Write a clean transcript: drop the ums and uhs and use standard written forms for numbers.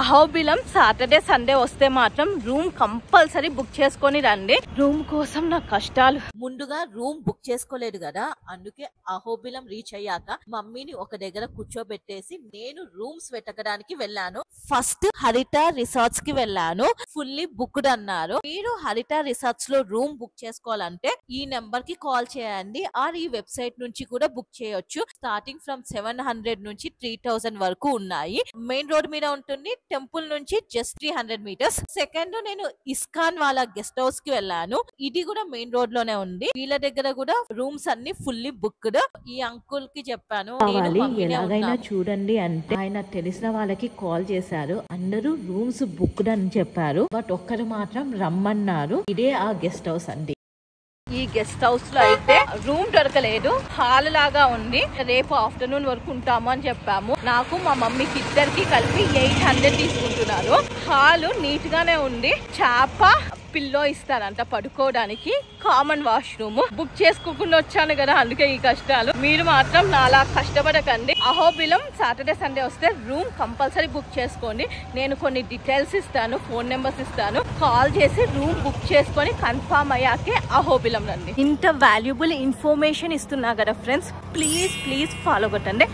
Ahobilam Saturday Sunday వస్తే మాత్రం room compulsory book చేసుకొని రండి. రూమ్ కోసం నా కష్టాలు. ముందుగా రూమ్ బుక్ చేసుకోలేదు కదా, అందుకే అహోబిలం రీచ్ అయ్యాక మమ్మీని ఒక దగ్గర కూర్చోబెట్టేసి నేను రూమ్స్ వెతకడానికి వెళ్ళాను. ఫస్ట్ హరిత రిసార్ట్స్ కి వెళ్ళాను. ఫుల్లీ బుక్డ్ అన్నారు. మీరు హరిత రిసార్ట్స్ లో రూమ్ బుక్ చేసుకోవాలంటే ఈ నెంబర్ కి కాల్ చేయండి. ఆర్ ఈ వెబ్సైట్ నుంచి కూడా బుక్ చేయొచ్చు. స్టార్టింగ్ ఫ్రమ్ 700 నుంచి 3000 వరకు ఉన్నాయి. మెయిన్ రోడ్ మీద ఉంటుంది. టెంపుల్ నుంచి జస్ట్ 300 మీటర్స్. సెకండ్ నేను ఇస్కాన్ వాళ్ళ గెస్ట్ హౌస్ కి వెళ్ళాను. ఇది కూడా మెయిన్ రోడ్ లోనే ఉంది. వీళ్ళ దగ్గర కూడా రూమ్స్ అన్ని ఫుల్లీ బుక్డ్. ఈ అంకుల్ కి చెప్పాను ఎలాగైనా చూడండి అంటే ఆయన తెలిసిన వాళ్ళకి కాల్ చేశారు. అందరూ రూమ్స్ బుక్డ్ అని చెప్పారు. బట్ ఒక్కరు మాత్రం రమ్మన్నారు. ఇదే ఆ గెస్ట్ హౌస్ అండి. ఈ గెస్ట్ హౌస్ లో అయితే రూమ్ దొరకలేదు. హాల్ లాగా ఉంది. రేపు ఆఫ్టర్నూన్ వరకు ఉంటాము అని చెప్పాము. నాకు మా మమ్మీకి ఇద్దరికి కలిపి 800 తీసుకుంటున్నారు. హాల్ నీట్ గానే ఉంది. చాప పిల్లో ఇస్తారంట పడుకోవడానికి. Common washroom. బుక్ చేసుకోకుండా వచ్చాను కదా, అందుకే ఈ కష్టాలు. మీరు మాత్రం నాలా కష్టపడకండి. అహోబిలం సాటర్డే సండే వస్తే రూమ్ కంపల్సరీ బుక్ చేసుకోండి. నేను కొన్ని డీటెయిల్స్ ఇస్తాను, ఫోన్ నెంబర్స్ ఇస్తాను. కాల్ చేసి రూమ్ బుక్ చేసుకొని కన్ఫర్మ్ అయ్యాకే అహోబిలం రండి. ఇంత వాల్యుబుల్ ఇన్ఫర్మేషన్ ఇస్తున్నా కదా ఫ్రెండ్స్, ప్లీజ్ ఫాలో కొట్టండి.